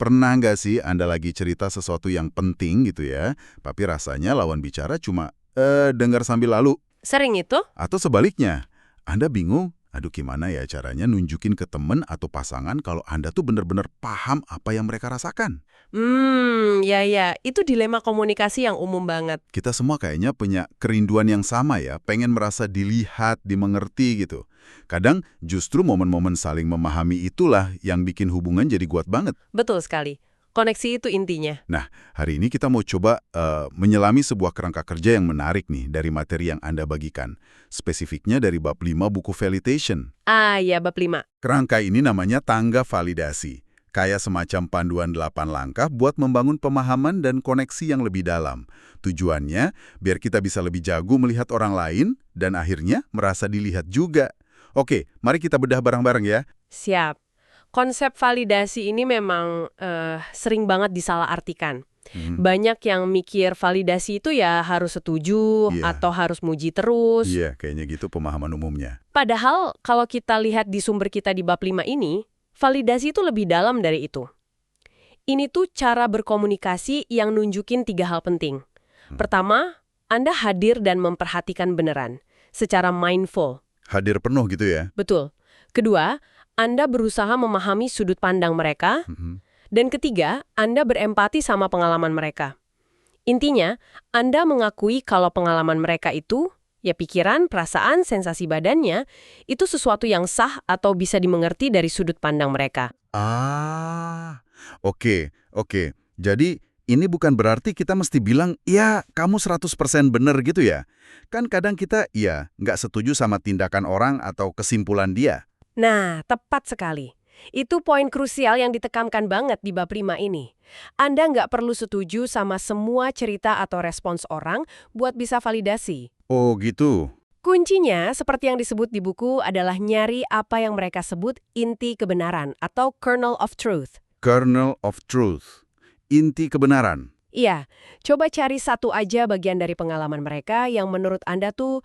Pernah nggak sih Anda lagi cerita sesuatu yang penting gitu ya, tapi rasanya lawan bicara cuma, dengar sambil lalu, Sering itu? atau sebaliknya, Anda bingung, aduh gimana ya caranya nunjukin ke temen atau pasangan kalau Anda tuh bener-bener paham apa yang mereka rasakan. Ya. Itu dilema komunikasi yang umum banget. Kita semua kayaknya punya kerinduan yang sama ya, pengen merasa dilihat, dimengerti gitu. Kadang justru momen-momen saling memahami itulah yang bikin hubungan jadi kuat banget. Betul sekali. Koneksi itu intinya. Nah, hari ini kita mau coba menyelami sebuah kerangka kerja yang menarik nih dari materi yang Anda bagikan. Spesifiknya dari bab 5 buku Validation. Ya, bab 5. Kerangka ini namanya tangga validasi. Kayak semacam panduan 8 langkah buat membangun pemahaman dan koneksi yang lebih dalam. Tujuannya, biar kita bisa lebih jago melihat orang lain dan akhirnya merasa dilihat juga. Oke, mari kita bedah bareng-bareng ya. Siap. Konsep validasi ini memang sering banget disalahartikan. Banyak yang mikir validasi itu ya harus setuju Iya. atau harus muji terus. Iya, kayaknya gitu pemahaman umumnya. Padahal kalau kita lihat di sumber kita di bab 5 ini, validasi itu lebih dalam dari itu. Ini tuh cara berkomunikasi yang nunjukin 3 hal penting. Pertama, Anda hadir dan memperhatikan beneran, secara mindful. Hadir penuh gitu ya. Betul. Kedua, Anda berusaha memahami sudut pandang mereka. Dan ketiga, Anda berempati sama pengalaman mereka. Intinya, Anda mengakui kalau pengalaman mereka itu, ya pikiran, perasaan, sensasi badannya, itu sesuatu yang sah atau bisa dimengerti dari sudut pandang mereka. Oke. Jadi, ini bukan berarti kita mesti bilang, ya kamu 100% bener gitu ya. Kan kadang kita, ya nggak setuju sama tindakan orang atau kesimpulan dia. Nah, tepat sekali. Itu poin krusial yang ditekankan banget di bab 5 ini. Anda nggak perlu setuju sama semua cerita atau respons orang buat bisa validasi. Oh gitu. Kuncinya, seperti yang disebut di buku, adalah nyari apa yang mereka sebut inti kebenaran atau kernel of truth. Kernel of truth. Inti kebenaran. Iya, coba cari satu aja bagian dari pengalaman mereka yang menurut Anda tuh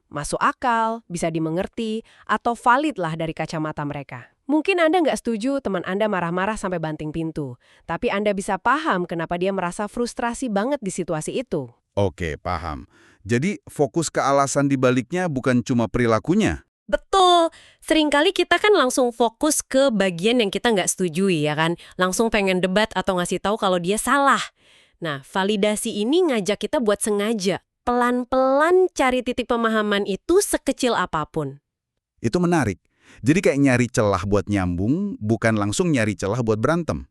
masuk akal, bisa dimengerti, atau valid lah dari kacamata mereka. Mungkin Anda nggak setuju teman Anda marah-marah sampai banting pintu, tapi Anda bisa paham kenapa dia merasa frustrasi banget di situasi itu. Oke, paham. Jadi fokus ke alasan dibaliknya bukan cuma perilakunya. Betul. Seringkali kita kan langsung fokus ke bagian yang kita nggak setujui, ya kan? Langsung pengen debat atau ngasih tahu kalau dia salah. Nah, validasi ini ngajak kita buat sengaja, pelan-pelan cari titik pemahaman itu sekecil apapun. Itu menarik. Jadi kayak nyari celah buat nyambung, bukan langsung nyari celah buat berantem.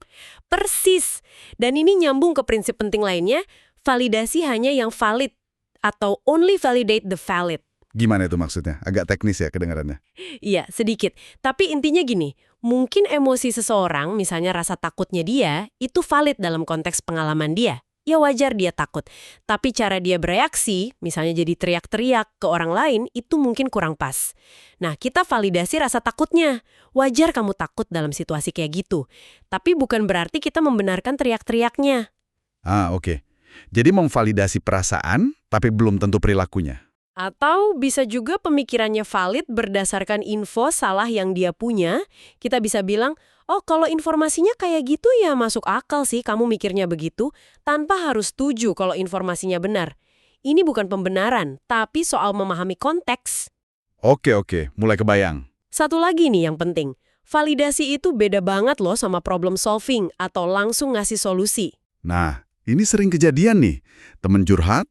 Persis. Dan ini nyambung ke prinsip penting lainnya, validasi hanya yang valid atau only validate the valid. Gimana itu maksudnya? Agak teknis ya kedengarannya. Iya, sedikit. Tapi intinya gini, mungkin emosi seseorang, misalnya rasa takutnya dia, itu valid dalam konteks pengalaman dia. Ya wajar dia takut. Tapi cara dia bereaksi, misalnya jadi teriak-teriak ke orang lain, itu mungkin kurang pas. Nah, kita validasi rasa takutnya. Wajar kamu takut dalam situasi kayak gitu. Tapi bukan berarti kita membenarkan teriak-teriaknya. Oke. Jadi memvalidasi perasaan, tapi belum tentu perilakunya. Atau bisa juga pemikirannya valid berdasarkan info salah yang dia punya. Kita bisa bilang, oh kalau informasinya kayak gitu ya masuk akal sih kamu mikirnya begitu, tanpa harus setuju kalau informasinya benar. Ini bukan pembenaran, tapi soal memahami konteks. Oke, mulai kebayang. Satu lagi nih yang penting, validasi itu beda banget loh sama problem solving atau langsung ngasih solusi. Nah, ini sering kejadian nih. Temen curhat,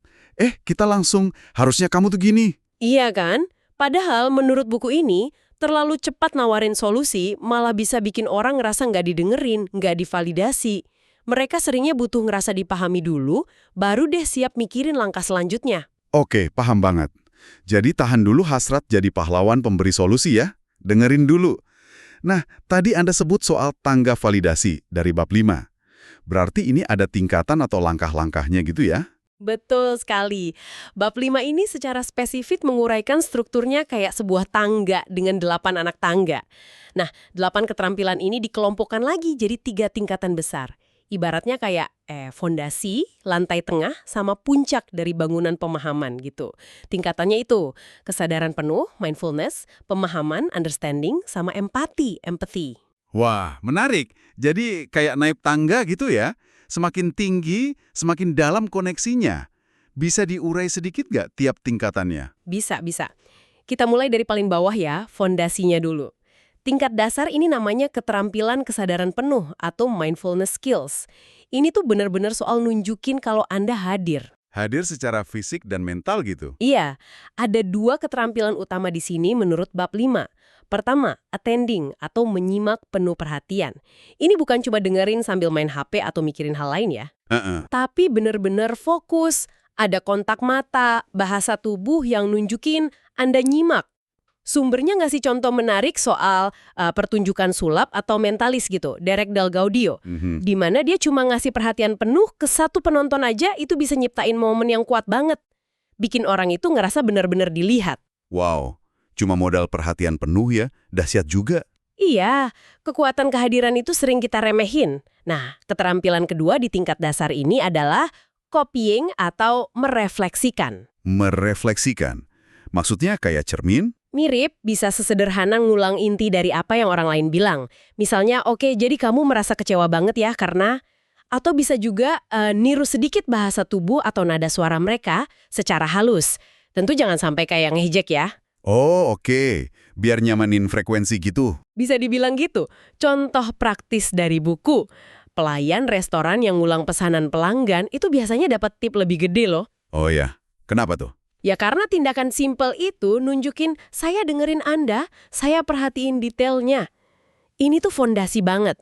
kita langsung, harusnya kamu tuh gini. Iya kan? Padahal menurut buku ini, terlalu cepat nawarin solusi malah bisa bikin orang ngerasa nggak didengerin, nggak divalidasi. Mereka seringnya butuh ngerasa dipahami dulu, baru deh siap mikirin langkah selanjutnya. Oke, paham banget. Jadi tahan dulu hasrat jadi pahlawan pemberi solusi ya. Dengerin dulu. Nah, tadi Anda sebut soal tangga validasi dari bab 5. Berarti ini ada tingkatan atau langkah-langkahnya gitu ya? Betul sekali. Bab 5 ini secara spesifik menguraikan strukturnya kayak sebuah tangga dengan 8 anak tangga. Nah, 8 keterampilan ini dikelompokkan lagi jadi 3 tingkatan besar. Ibaratnya kayak fondasi, lantai tengah, sama puncak dari bangunan pemahaman gitu. Tingkatannya itu, kesadaran penuh, mindfulness, pemahaman, understanding, sama empati, empathy. Wah, menarik. Jadi kayak naik tangga gitu ya. Semakin tinggi, semakin dalam koneksinya. Bisa diurai sedikit nggak tiap tingkatannya? Bisa, bisa. Kita mulai dari paling bawah ya, fondasinya dulu. Tingkat dasar ini namanya keterampilan kesadaran penuh atau mindfulness skills. Ini tuh benar-benar soal nunjukin kalau Anda hadir. Hadir secara fisik dan mental gitu. Iya, ada dua keterampilan utama di sini menurut bab 5. Pertama, attending atau menyimak penuh perhatian. Ini bukan cuma dengerin sambil main HP atau mikirin hal lain ya. Heeh. Tapi benar-benar fokus, ada kontak mata, bahasa tubuh yang nunjukin Anda nyimak. Sumbernya ngasih contoh menarik soal pertunjukan sulap atau mentalis gitu, Derek Del Gaudio. Mhm. Di mana dia cuma ngasih perhatian penuh ke satu penonton aja, itu bisa nyiptain momen yang kuat banget. Bikin orang itu ngerasa benar-benar dilihat. Wow, cuma modal perhatian penuh ya, dahsyat juga. Iya, kekuatan kehadiran itu sering kita remehin. Nah, keterampilan kedua di tingkat dasar ini adalah copying atau merefleksikan. Merefleksikan. Maksudnya kayak cermin? Mirip, bisa sesederhana ngulang inti dari apa yang orang lain bilang. Misalnya, oke, jadi kamu merasa kecewa banget ya karena... Atau bisa juga niru sedikit bahasa tubuh atau nada suara mereka secara halus. Tentu jangan sampai kayak ngejek ya. Oh, oke. Biar nyamanin frekuensi gitu. Bisa dibilang gitu. Contoh praktis dari buku. Pelayan restoran yang ngulang pesanan pelanggan itu biasanya dapat tip lebih gede loh. Oh ya, kenapa tuh? Ya karena tindakan simpel itu nunjukin saya dengerin Anda, saya perhatiin detailnya. Ini tuh fondasi banget.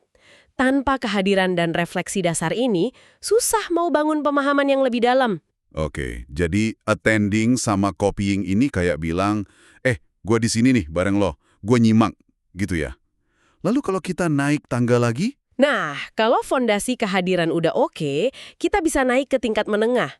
Tanpa kehadiran dan refleksi dasar ini, susah mau bangun pemahaman yang lebih dalam. Oke, jadi attending sama copying ini kayak bilang, gua di sini nih bareng lo, gua nyimak, gitu ya. Lalu kalau kita naik tangga lagi? Nah, kalau fondasi kehadiran udah oke, kita bisa naik ke tingkat menengah.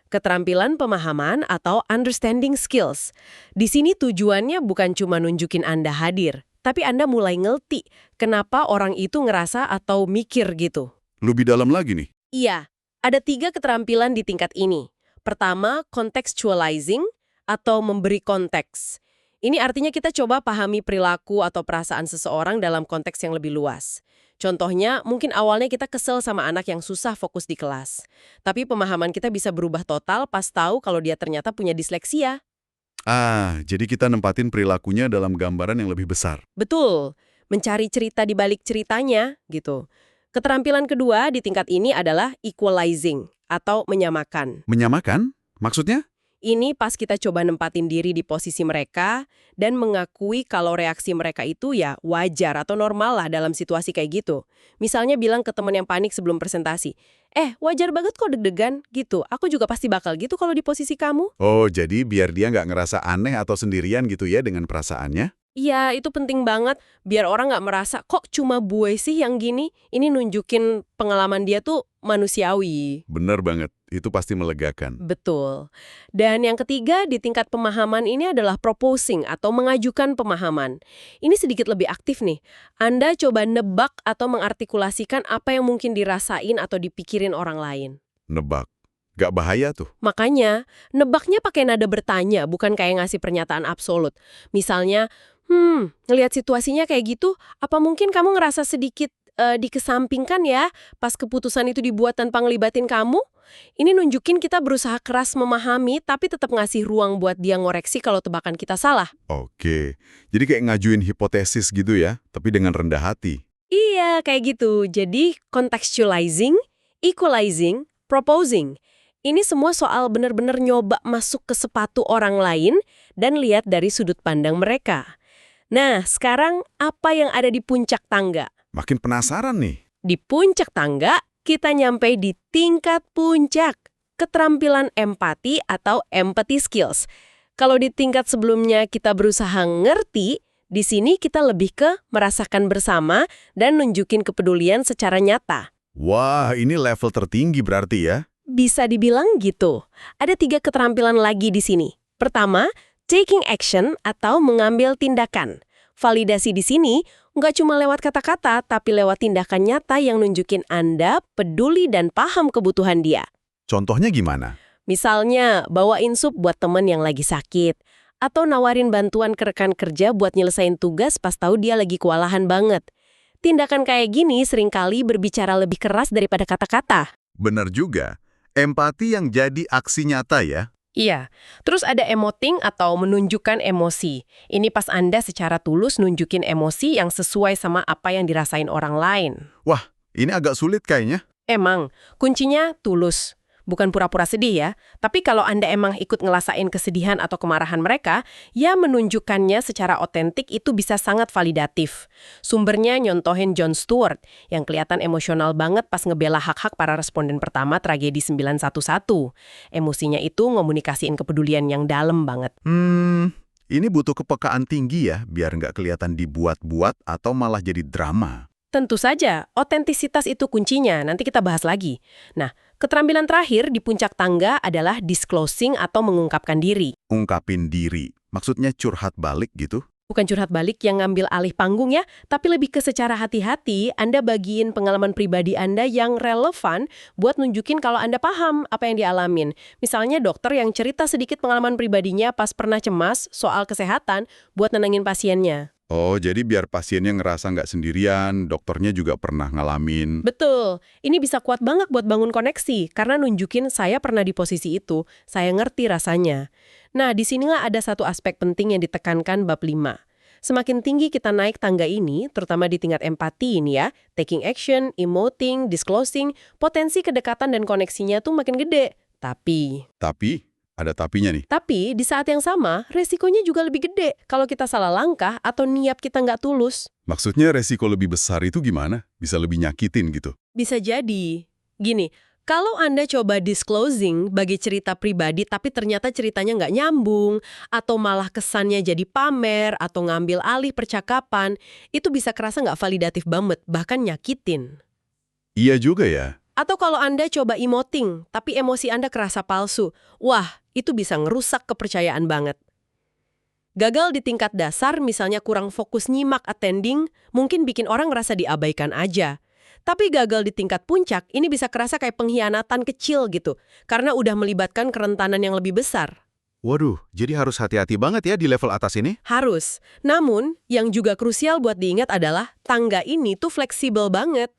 Keterampilan pemahaman atau understanding skills. Di sini tujuannya bukan cuma nunjukin Anda hadir, tapi Anda mulai ngerti kenapa orang itu ngerasa atau mikir gitu. Lebih dalam lagi nih. Iya, ada 3 keterampilan di tingkat ini. Pertama, contextualizing atau memberi konteks. Ini artinya kita coba pahami perilaku atau perasaan seseorang dalam konteks yang lebih luas. Contohnya, mungkin awalnya kita kesel sama anak yang susah fokus di kelas. Tapi pemahaman kita bisa berubah total pas tahu kalau dia ternyata punya disleksia. Jadi kita nempatin perilakunya dalam gambaran yang lebih besar. Betul, mencari cerita di balik ceritanya, gitu. Keterampilan kedua di tingkat ini adalah equalizing atau menyamakan. Menyamakan? Maksudnya? Ini pas kita coba nempatin diri di posisi mereka dan mengakui kalau reaksi mereka itu ya wajar atau normal lah dalam situasi kayak gitu. Misalnya bilang ke teman yang panik sebelum presentasi, wajar banget kok deg-degan gitu, aku juga pasti bakal gitu kalau di posisi kamu. Oh, jadi biar dia nggak ngerasa aneh atau sendirian gitu ya dengan perasaannya? Iya, itu penting banget biar orang nggak merasa kok cuma gue sih yang gini. Ini nunjukin pengalaman dia tuh manusiawi. Bener banget, itu pasti melegakan. Betul. Dan yang ketiga di tingkat pemahaman ini adalah proposing atau mengajukan pemahaman. Ini sedikit lebih aktif nih. Anda coba nebak atau mengartikulasikan apa yang mungkin dirasain atau dipikirin orang lain. Nebak. Gak bahaya tuh. Makanya, nebaknya pakai nada bertanya, bukan kayak ngasih pernyataan absolut. Misalnya, ngelihat situasinya kayak gitu, apa mungkin kamu ngerasa sedikit dikesampingkan ya pas keputusan itu dibuat tanpa ngelibatin kamu? Ini nunjukin kita berusaha keras memahami tapi tetap ngasih ruang buat dia ngoreksi kalau tebakan kita salah. Oke, jadi kayak ngajuin hipotesis gitu ya, tapi dengan rendah hati. Iya, kayak gitu. Jadi contextualizing, equalizing, proposing. Ini semua soal benar-benar nyoba masuk ke sepatu orang lain dan lihat dari sudut pandang mereka. Nah, sekarang apa yang ada di puncak tangga? Makin penasaran nih. Di puncak tangga, kita nyampe di tingkat puncak, keterampilan empati atau empathy skills. Kalau di tingkat sebelumnya kita berusaha ngerti, di sini kita lebih ke merasakan bersama dan nunjukin kepedulian secara nyata. Wah, ini level tertinggi berarti ya? Bisa dibilang gitu. Ada 3 keterampilan lagi di sini. Pertama, taking action atau mengambil tindakan. Validasi di sini nggak cuma lewat kata-kata, tapi lewat tindakan nyata yang nunjukin Anda peduli dan paham kebutuhan dia. Contohnya gimana? Misalnya, bawain sup buat temen yang lagi sakit, atau nawarin bantuan ke rekan kerja buat nyelesain tugas pas tahu dia lagi kewalahan banget. Tindakan kayak gini seringkali berbicara lebih keras daripada kata-kata. Benar juga. Empati yang jadi aksi nyata ya. Iya, terus ada emoting atau menunjukkan emosi. Ini pas Anda secara tulus nunjukin emosi yang sesuai sama apa yang dirasain orang lain. Wah, ini agak sulit kayaknya. Emang, kuncinya tulus. Bukan pura-pura sedih ya, tapi kalau Anda emang ikut ngelasain kesedihan atau kemarahan mereka, ya menunjukkannya secara otentik itu bisa sangat validatif. Sumbernya nyontohin Jon Stewart, yang kelihatan emosional banget pas ngebela hak-hak para responden pertama tragedi 911. Emosinya itu ngomunikasiin kepedulian yang dalam banget. Ini butuh kepekaan tinggi ya, biar nggak kelihatan dibuat-buat atau malah jadi drama. Tentu saja, otentisitas itu kuncinya, nanti kita bahas lagi. Nah, keterampilan terakhir di puncak tangga adalah disclosing atau mengungkapkan diri. Ungkapin diri, maksudnya curhat balik gitu? Bukan curhat balik yang ngambil alih panggung ya, tapi lebih ke secara hati-hati Anda bagiin pengalaman pribadi Anda yang relevan buat nunjukin kalau Anda paham apa yang dialamin. Misalnya dokter yang cerita sedikit pengalaman pribadinya pas pernah cemas soal kesehatan buat nenangin pasiennya. Oh, jadi biar pasiennya ngerasa nggak sendirian, dokternya juga pernah ngalamin. Betul, ini bisa kuat banget buat bangun koneksi, karena nunjukin saya pernah di posisi itu, saya ngerti rasanya. Nah, disinilah ada satu aspek penting yang ditekankan bab 5. Semakin tinggi kita naik tangga ini, terutama di tingkat empati ini ya, taking action, emoting, disclosing, potensi kedekatan dan koneksinya tuh makin gede. Tapi, Ada tapinya nih. di saat yang sama, resikonya juga lebih gede kalau kita salah langkah atau niat kita nggak tulus. Maksudnya resiko lebih besar itu gimana? Bisa lebih nyakitin gitu. Bisa jadi. Gini, kalau Anda coba disclosing bagi cerita pribadi tapi ternyata ceritanya nggak nyambung, atau malah kesannya jadi pamer, atau ngambil alih percakapan, itu bisa kerasa nggak validatif banget, bahkan nyakitin. Iya juga ya. Atau kalau Anda coba emoting, tapi emosi Anda kerasa palsu, wah, itu bisa ngerusak kepercayaan banget. Gagal di tingkat dasar, misalnya kurang fokus nyimak attending, mungkin bikin orang ngerasa diabaikan aja. Tapi gagal di tingkat puncak, ini bisa kerasa kayak pengkhianatan kecil gitu, karena udah melibatkan kerentanan yang lebih besar. Waduh, jadi harus hati-hati banget ya di level atas ini? Harus. Namun, yang juga krusial buat diingat adalah tangga ini tuh fleksibel banget.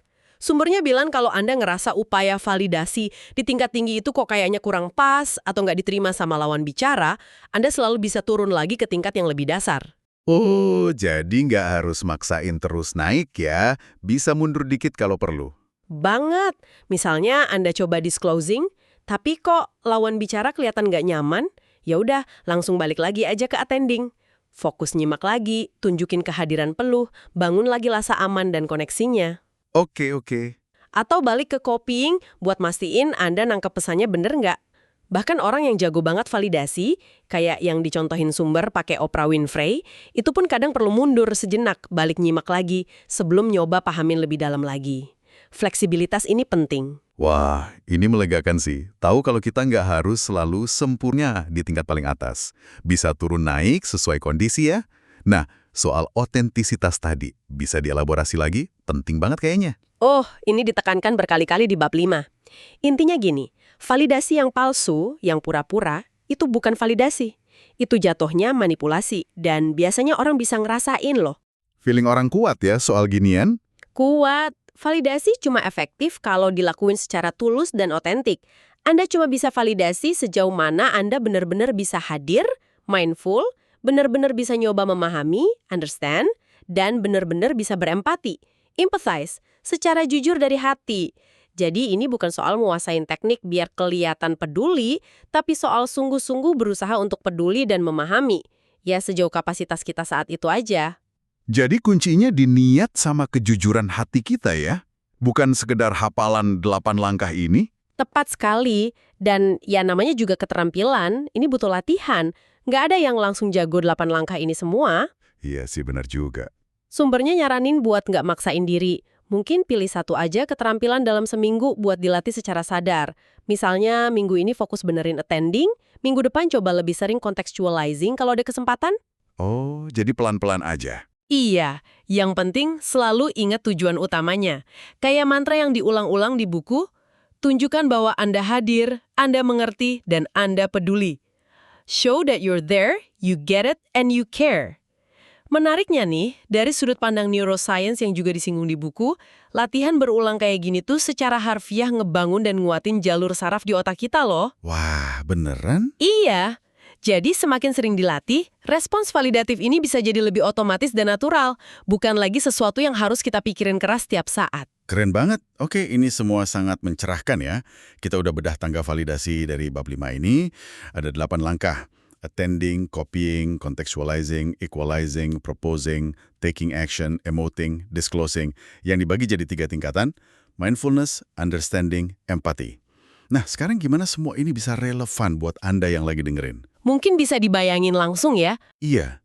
Sumbernya bilang kalau Anda ngerasa upaya validasi di tingkat tinggi itu kok kayaknya kurang pas atau nggak diterima sama lawan bicara, Anda selalu bisa turun lagi ke tingkat yang lebih dasar. Oh, jadi nggak harus maksain terus naik ya. Bisa mundur dikit kalau perlu. Banget. Misalnya Anda coba disclosing, tapi kok lawan bicara kelihatan nggak nyaman, ya udah langsung balik lagi aja ke attending. Fokus nyimak lagi, tunjukin kehadiran peluh, bangun lagi rasa aman dan koneksinya. Oke. Atau balik ke copying buat mastiin Anda nangkep pesannya bener nggak. Bahkan orang yang jago banget validasi, kayak yang dicontohin sumber pakai Oprah Winfrey, itu pun kadang perlu mundur sejenak, balik nyimak lagi, sebelum nyoba pahamin lebih dalam lagi. Fleksibilitas ini penting. Wah, ini melegakan sih. Tahu kalau kita nggak harus selalu sempurna di tingkat paling atas. Bisa turun naik sesuai kondisi ya. Nah, soal otentisitas tadi, bisa dielaborasi lagi? Penting banget kayaknya. Oh, ini ditekankan berkali-kali di bab 5. Intinya gini, validasi yang palsu, yang pura-pura, itu bukan validasi. Itu jatuhnya manipulasi, dan biasanya orang bisa ngerasain loh. Feeling orang kuat ya soal ginian? Kuat, validasi cuma efektif kalau dilakuin secara tulus dan otentik. Anda cuma bisa validasi sejauh mana Anda benar-benar bisa hadir, mindful, benar-benar bisa nyoba memahami, understand, dan benar-benar bisa berempati, empathize, secara jujur dari hati. Jadi ini bukan soal menguasain teknik biar kelihatan peduli, tapi soal sungguh-sungguh berusaha untuk peduli dan memahami. Ya sejauh kapasitas kita saat itu aja. Jadi kuncinya di niat sama kejujuran hati kita ya? Bukan sekedar hafalan 8 langkah ini? Tepat sekali. Dan ya namanya juga keterampilan, ini butuh latihan. Nggak ada yang langsung jago 8 langkah ini semua. Iya sih benar juga. Sumbernya nyaranin buat nggak maksain diri. Mungkin pilih satu aja keterampilan dalam seminggu buat dilatih secara sadar. Misalnya minggu ini fokus benerin attending, minggu depan coba lebih sering contextualizing kalau ada kesempatan. Oh, jadi pelan-pelan aja. Iya, yang penting selalu ingat tujuan utamanya. Kayak mantra yang diulang-ulang di buku, tunjukkan bahwa Anda hadir, Anda mengerti, dan Anda peduli. Show that you're there, you get it, and you care. Menariknya nih, dari sudut pandang neuroscience yang juga disinggung di buku, latihan berulang kayak gini tuh secara harfiah ngebangun dan nguatin jalur saraf di otak kita loh. Wah, beneran? Iya. Jadi semakin sering dilatih, respons validatif ini bisa jadi lebih otomatis dan natural, bukan lagi sesuatu yang harus kita pikirin keras setiap saat. Keren banget. Oke, ini semua sangat mencerahkan ya. Kita udah bedah tangga validasi dari bab 5 ini. Ada 8 langkah. Attending, copying, contextualizing, equalizing, proposing, taking action, emoting, disclosing. Yang dibagi jadi 3 tingkatan. Mindfulness, understanding, empathy. Nah, sekarang gimana semua ini bisa relevan buat Anda yang lagi dengerin? Mungkin bisa dibayangin langsung ya. Iya.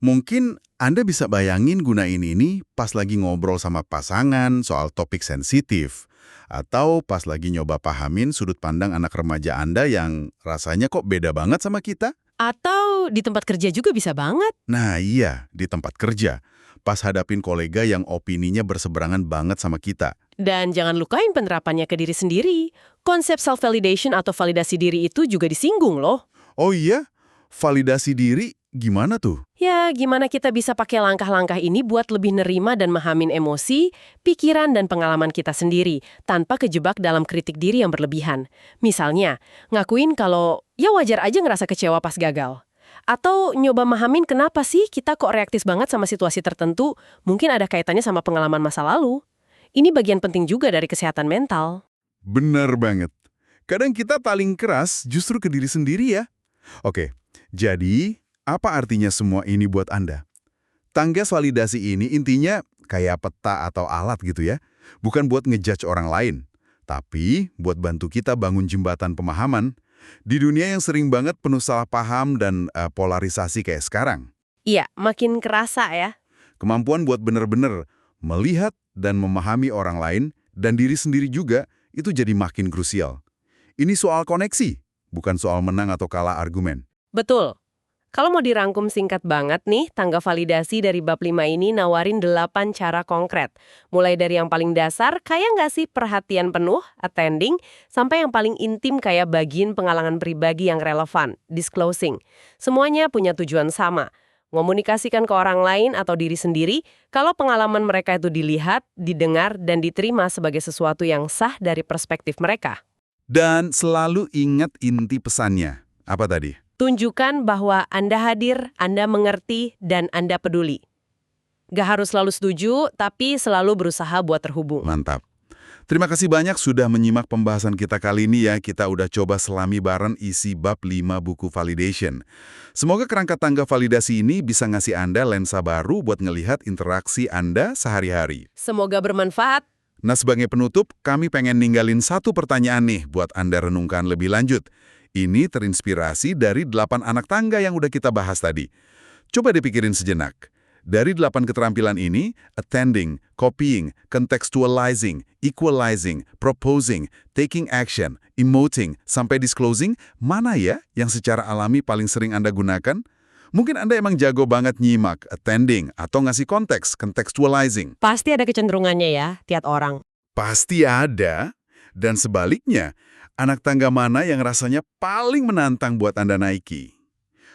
Mungkin Anda bisa bayangin gunain ini pas lagi ngobrol sama pasangan soal topik sensitif. Atau pas lagi nyoba pahamin sudut pandang anak remaja Anda yang rasanya kok beda banget sama kita. Atau di tempat kerja juga bisa banget. Nah iya, di tempat kerja. Pas hadapin kolega yang opininya berseberangan banget sama kita. Dan jangan lukain penerapannya ke diri sendiri. Konsep self-validation atau validasi diri itu juga disinggung loh. Oh iya? Validasi diri gimana tuh? Ya, gimana kita bisa pakai langkah-langkah ini buat lebih nerima dan memahamin emosi, pikiran, dan pengalaman kita sendiri, tanpa kejebak dalam kritik diri yang berlebihan. Misalnya, ngakuin kalau ya wajar aja ngerasa kecewa pas gagal. Atau nyoba mahamin kenapa sih kita kok reaktif banget sama situasi tertentu, mungkin ada kaitannya sama pengalaman masa lalu. Ini bagian penting juga dari kesehatan mental. Benar banget. Kadang kita paling keras justru ke diri sendiri ya. Oke, jadi apa artinya semua ini buat Anda? Tangga validasi ini intinya kayak peta atau alat gitu ya. Bukan buat ngejudge orang lain, tapi buat bantu kita bangun jembatan pemahaman. Di dunia yang sering banget penuh salah paham dan polarisasi kayak sekarang. Iya, makin kerasa ya. Kemampuan buat benar-benar melihat dan memahami orang lain dan diri sendiri juga itu jadi makin krusial. Ini soal koneksi, bukan soal menang atau kalah argumen. Betul. Kalau mau dirangkum singkat banget nih, tangga validasi dari bab 5 ini nawarin 8 cara konkret. Mulai dari yang paling dasar, kayak nggak sih perhatian penuh, attending, sampai yang paling intim kayak bagian pengalaman pribadi yang relevan, disclosing. Semuanya punya tujuan sama. Komunikasikan ke orang lain atau diri sendiri kalau pengalaman mereka itu dilihat, didengar, dan diterima sebagai sesuatu yang sah dari perspektif mereka. Dan selalu ingat inti pesannya. Apa tadi? Tunjukkan bahwa Anda hadir, Anda mengerti, dan Anda peduli. Gak harus selalu setuju, tapi selalu berusaha buat terhubung. Mantap. Terima kasih banyak sudah menyimak pembahasan kita kali ini ya. Kita udah coba selami bareng isi bab 5 buku Validation. Semoga kerangka tangga validasi ini bisa ngasih Anda lensa baru buat ngelihat interaksi Anda sehari-hari. Semoga bermanfaat. Nah, sebagai penutup, kami pengen ninggalin satu pertanyaan nih buat Anda renungkan lebih lanjut. Ini terinspirasi dari 8 anak tangga yang udah kita bahas tadi. Coba dipikirin sejenak. Dari 8 keterampilan ini, attending, copying, contextualizing, equalizing, proposing, taking action, emoting, sampai disclosing, mana ya yang secara alami paling sering Anda gunakan? Mungkin Anda emang jago banget nyimak, attending, atau ngasih konteks, contextualizing. Pasti ada kecenderungannya ya, tiap orang. Pasti ada. Dan sebaliknya, anak tangga mana yang rasanya paling menantang buat Anda naiki?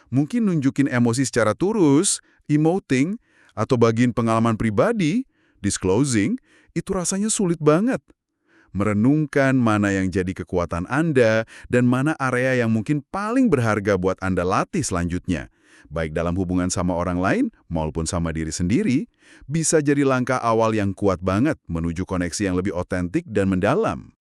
Mungkin nunjukin emosi secara tulus, emoting, atau bagian pengalaman pribadi, disclosing, itu rasanya sulit banget. Merenungkan mana yang jadi kekuatan Anda dan mana area yang mungkin paling berharga buat Anda latih selanjutnya. Baik dalam hubungan sama orang lain maupun sama diri sendiri, bisa jadi langkah awal yang kuat banget menuju koneksi yang lebih otentik dan mendalam.